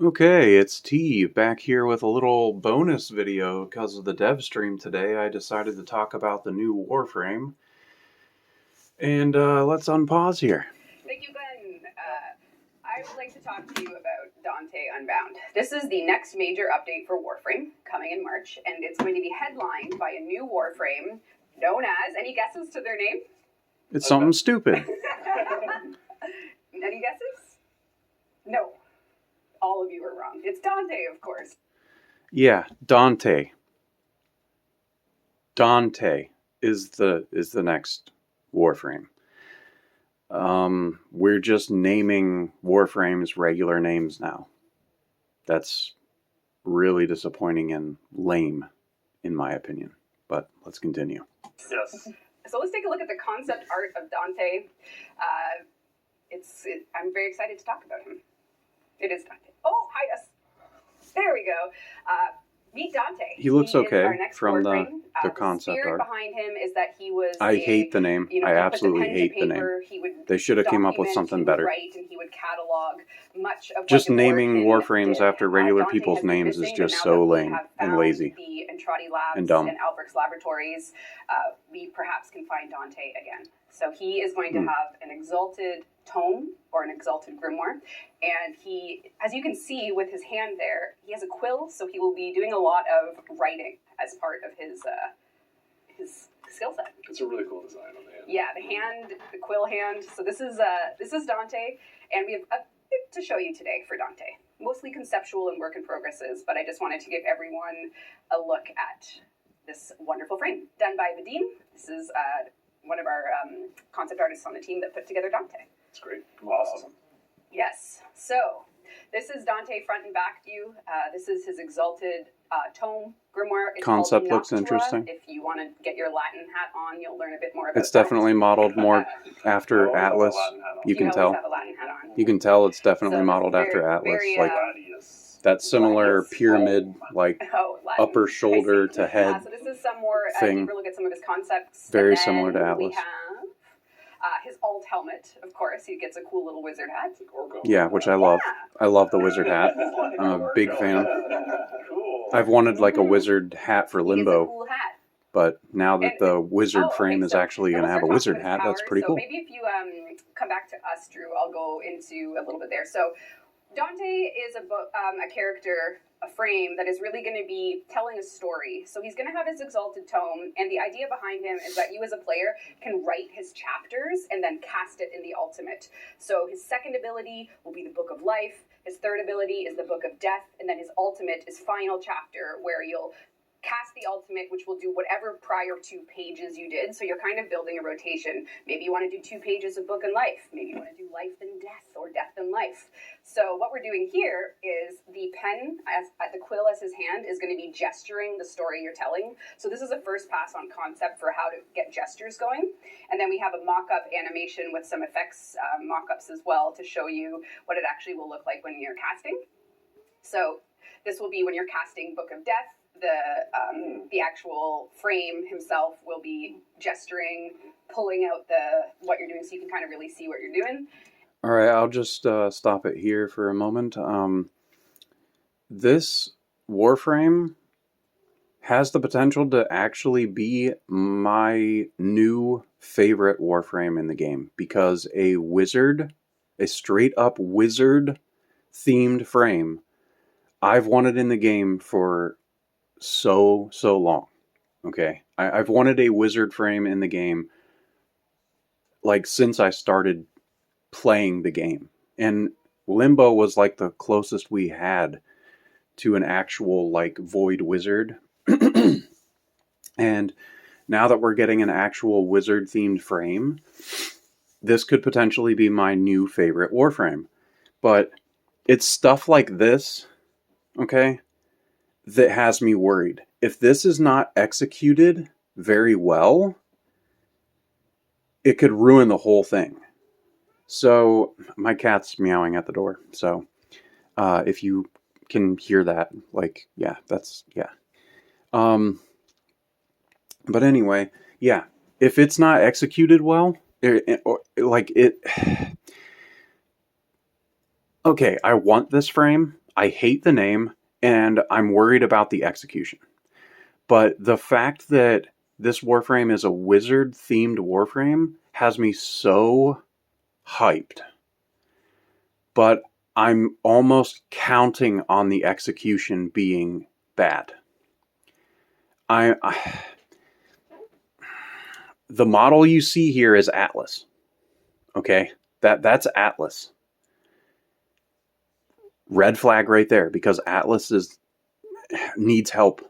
Okay, it's T back here with a little bonus video because of the dev stream today. I decided to talk about the new Warframe. And let's unpause here. Thank you, Glenn. I would like to talk to you about Dante Unbound. This is the next major update for Warframe coming in March, and it's going to be headlined by a new Warframe known as, any guesses to their name? It's something stupid. Any guesses? No. All of you are wrong. It's Dante, of course. Yeah, Dante. Dante is the next Warframe. We're just naming Warframes regular names now. That's really disappointing and lame, in my opinion. But let's continue. Yes. So let's take a look at the concept art of Dante. I'm very excited to talk about him. It is Dante. Oh, hi, us. There we go. Meet Dante. He looks okay from the concept art. art. Behind him is that he was. I hate the name. I absolutely hate the name. They should have came up with something better. And he would catalog much of just naming Warframes after regular people's names is just so lame and lazy the Entrati Labs and dumb. And Alberic's Laboratories, we perhaps can find Dante again. So he is going to have an exalted tome or an exalted grimoire, and he, as you can see with his hand there, he has a quill, so he will be doing a lot of writing as part of his skill set. It's a really cool design on the hand. Yeah, the quill hand. So this is Dante, and we have a bit to show you today for Dante. Mostly conceptual and work in progresses, but I just wanted to give everyone a look at this wonderful frame done by Vadim. This is one of our concept artists on the team that put together Dante. It's great. Awesome. Yes. So this is Dante front and back view. This is his exalted tome grimoire. It's concept looks interesting. If you want to get your Latin hat on, you'll learn a bit more about it's definitely modeled more after Atlas. You can tell. You can tell it's definitely modeled after Atlas. Like that similar pyramid, like upper shoulder to head so this is some more thing. Deeper look at some of his concepts. Very similar to Atlas. We have his alt helmet, of course. He gets a cool little wizard hat. Yeah, which I love. I love the wizard hat. I'm a big fan. I've wanted like a wizard hat for Limbo. Cool hat. But now that the wizard frame is actually going to have a wizard hat, that's pretty cool. Maybe if you come back to us, Drew, I'll go into a little bit there. So Dante is a character, a frame that is really going to be telling a story. So he's going to have his exalted tome, and the idea behind him is that you as a player can write his chapters and then cast it in the ultimate. So his second ability will be the Book of Life, his third ability is the Book of Death, and then his ultimate is Final Chapter, where you'll cast the ultimate, which will do whatever prior 2 pages you did. So you're kind of building a rotation. Maybe you want to do 2 pages of Book and Life. Maybe you want to do Life and Death or Death and Life. So what we're doing here is the pen, the quill as his hand, is going to be gesturing the story you're telling. So this is a first pass on concept for how to get gestures going. And then we have a mock-up animation with some effects mock-ups as well to show you what it actually will look like when you're casting. So this will be when you're casting Book of Death. The actual frame himself will be gesturing, pulling out what you're doing, so you can kind of really see what you're doing. All right, I'll just stop it here for a moment. This Warframe has the potential to actually be my new favorite Warframe in the game, because a straight up wizard themed frame, I've wanted in the game for so long. Okay, I've wanted a wizard frame in the game like since I started playing the game, and Limbo was like the closest we had to an actual like void wizard. And now that we're getting an actual wizard themed frame, this could potentially be my new favorite Warframe. But it's stuff like this, okay, that has me worried. If this is not executed very well, it could ruin the whole thing. So, my cat's meowing at the door. So, if you can hear that, like, yeah, that's, yeah. But anyway, yeah, if it's not executed well, okay, I want this frame. I hate the name, and I'm worried about the execution. But the fact that this Warframe is a wizard-themed Warframe has me so hyped. But I'm almost counting on the execution being bad. The model you see here is Atlas. Okay? That's Atlas. Red flag right there, because Atlas needs help.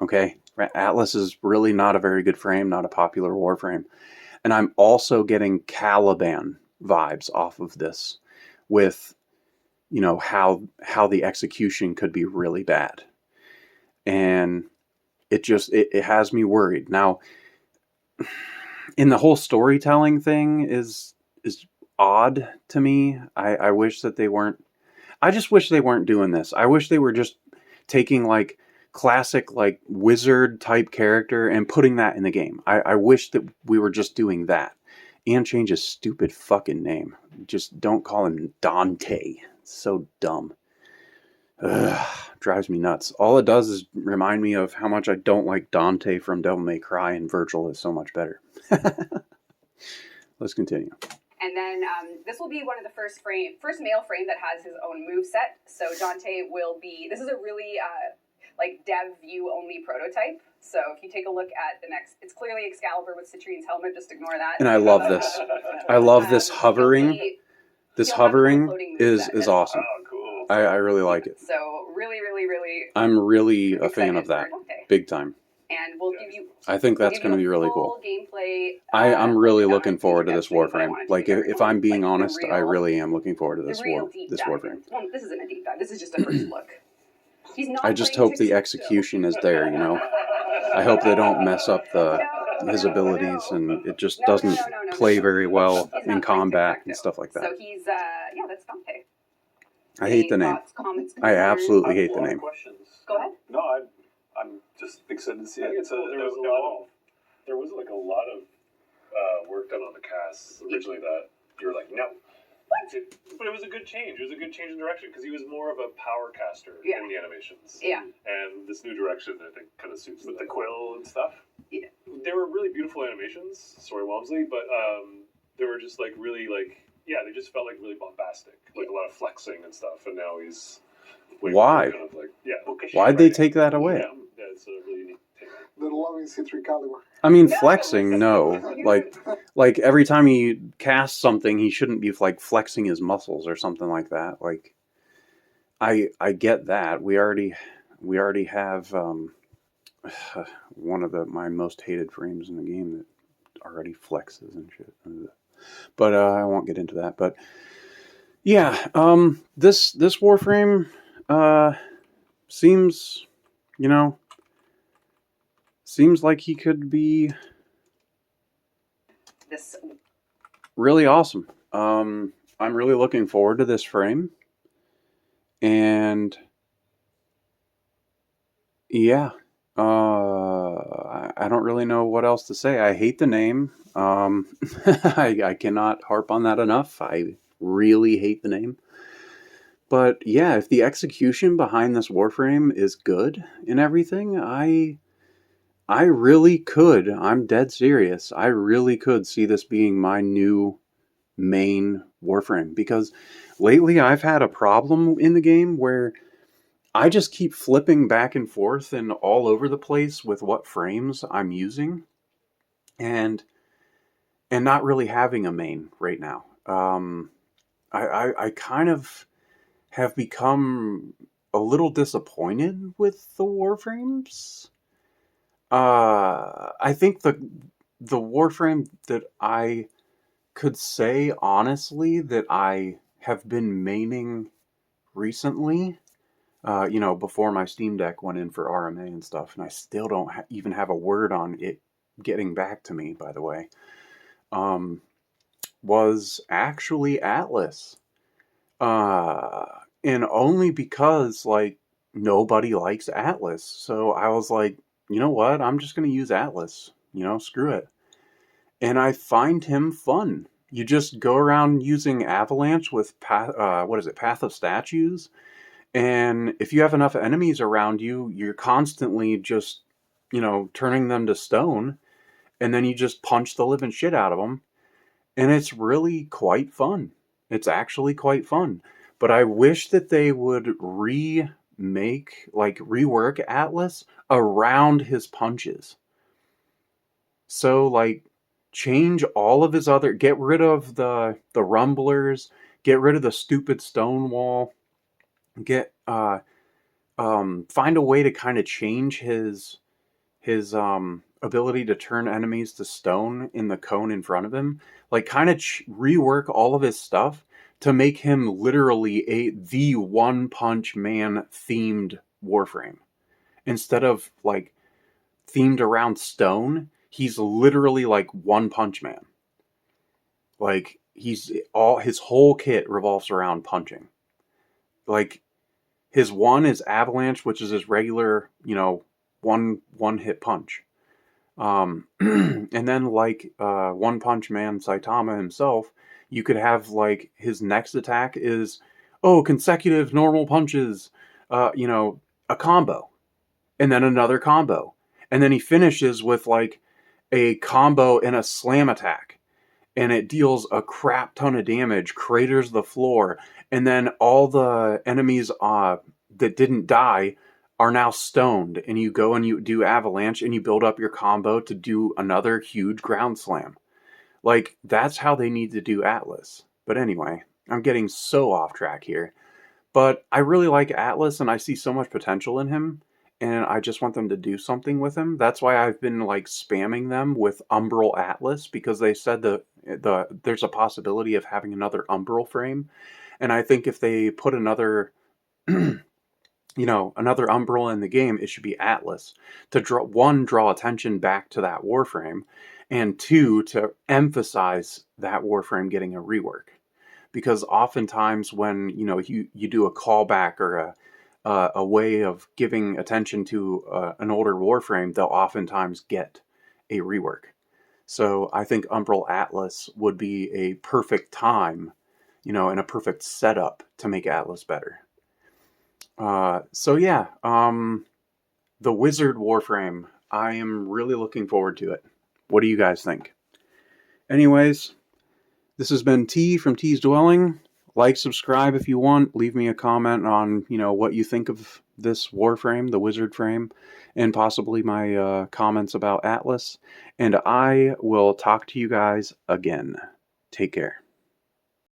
Okay? Atlas is really not a very good frame, not a popular Warframe. And I'm also getting Caliban vibes off of this with, you know, how the execution could be really bad. And it has me worried. Now, in the whole storytelling thing is odd to me. I wish that they weren't. I just wish they weren't doing this. I wish they were just taking like classic like wizard type character and putting that in the game. I wish that we were just doing that. And change his stupid fucking name. Just don't call him Dante. It's so dumb. Ugh, drives me nuts. All it does is remind me of how much I don't like Dante from Devil May Cry, and Virgil is so much better. Let's continue. And then this will be one of the first male frame that has his own move set. So Dante will be. This is a really like dev view only prototype. So if you take a look at the next, it's clearly Excalibur with Citrine's helmet. Just ignore that. And I love this. I love this hovering. This hovering is awesome. Oh, cool. I really like it. So really. I'm really a fan of that. Big time. And we'll give you. I think that's going to be really cool. Gameplay. I'm really looking forward to this Warframe. Like, if I'm being honest, I really am looking forward to this Warframe. Well, this isn't a deep dive. This is just a first look. I just hope the execution is there, you know. I hope they don't mess up his abilities and it just doesn't play very well in combat and stuff like that. So he's that's Dante. I hate the name. I absolutely hate the name. Go ahead. No, I'm just excited to see it. There was like a lot of work done on the cast originally that you were like, no. But it was a good change. It was a good change in direction because he was more of a power caster in the animations. Yeah. And this new direction, I think, kind of suits with the quill and stuff. Yeah. They were really beautiful animations, sorry, Walmsley, but they were just like really like, they just felt like really bombastic. Like a lot of flexing and stuff. And now he's... Why? Kind of like, why'd they take that away? Yeah, it's a really unique take. They're loving C3 Caliber. I mean, flexing, no. Like every time he casts something, he shouldn't be like flexing his muscles or something like that. Like, I get that. We already have one of my most hated frames in the game that already flexes and shit. But I won't get into that. But yeah, this Warframe seems, you know. Seems like he could be really awesome. I'm really looking forward to this frame. And yeah, I don't really know what else to say. I hate the name. I cannot harp on that enough. I really hate the name. But yeah, if the execution behind this Warframe is good and everything, I really could. I'm dead serious. I really could see this being my new main Warframe. Because lately I've had a problem in the game where I just keep flipping back and forth and all over the place with what frames I'm using. And not really having a main right now. I kind of have become a little disappointed with the Warframes. I think the Warframe that I could say honestly that I have been maining recently, before my Steam Deck went in for RMA and stuff, and I still don't even have a word on it getting back to me, by the way, was actually Atlas. And only because, like, nobody likes Atlas. So I was like, you know what? I'm just going to use Atlas. Screw it. And I find him fun. You just go around using Avalanche with Path of Statues, And if you have enough enemies around you, you're constantly just, turning them to stone, and then you just punch the living shit out of them. And it's really quite fun. It's actually quite fun. But I wish that they would rework Atlas around his punches. So, like, change all of his other, get rid of the rumblers, get rid of the stupid stone wall, find a way to kind of change his ability to turn enemies to stone in the cone in front of him. Like, kind of rework all of his stuff to make him literally the One Punch Man themed Warframe. Instead of like themed around stone, he's literally like One Punch Man. Like, his whole kit revolves around punching. Like, his one is Avalanche, which is his regular, one hit punch. And then, like, One Punch Man Saitama himself, you could have, like, his next attack is, consecutive normal punches, a combo, and then another combo. And then he finishes with, like, a combo and a slam attack. And it deals a crap ton of damage, craters the floor, and then all the enemies that didn't die are now stoned, and you go and you do Avalanche, and you build up your combo to do another huge ground slam. Like, that's how they need to do Atlas. But anyway, I'm getting so off track here. But I really like Atlas, and I see so much potential in him, and I just want them to do something with him. That's why I've been, like, spamming them with Umbral Atlas, because they said there's a possibility of having another Umbral frame. And I think if they put another another Umbral in the game, it should be Atlas, to draw attention back to that Warframe, and two, to emphasize that Warframe getting a rework. Because oftentimes when you do a callback or a way of giving attention to an older Warframe, they'll oftentimes get a rework. So I think Umbral Atlas would be a perfect time, and a perfect setup to make Atlas better. The Wizard Warframe, I am really looking forward to it. What do you guys think? Anyways, this has been T from T's Dwelling. Like, subscribe if you want. Leave me a comment on, what you think of this Warframe, the Wizard frame, and possibly my comments about Atlas. And I will talk to you guys again. Take care.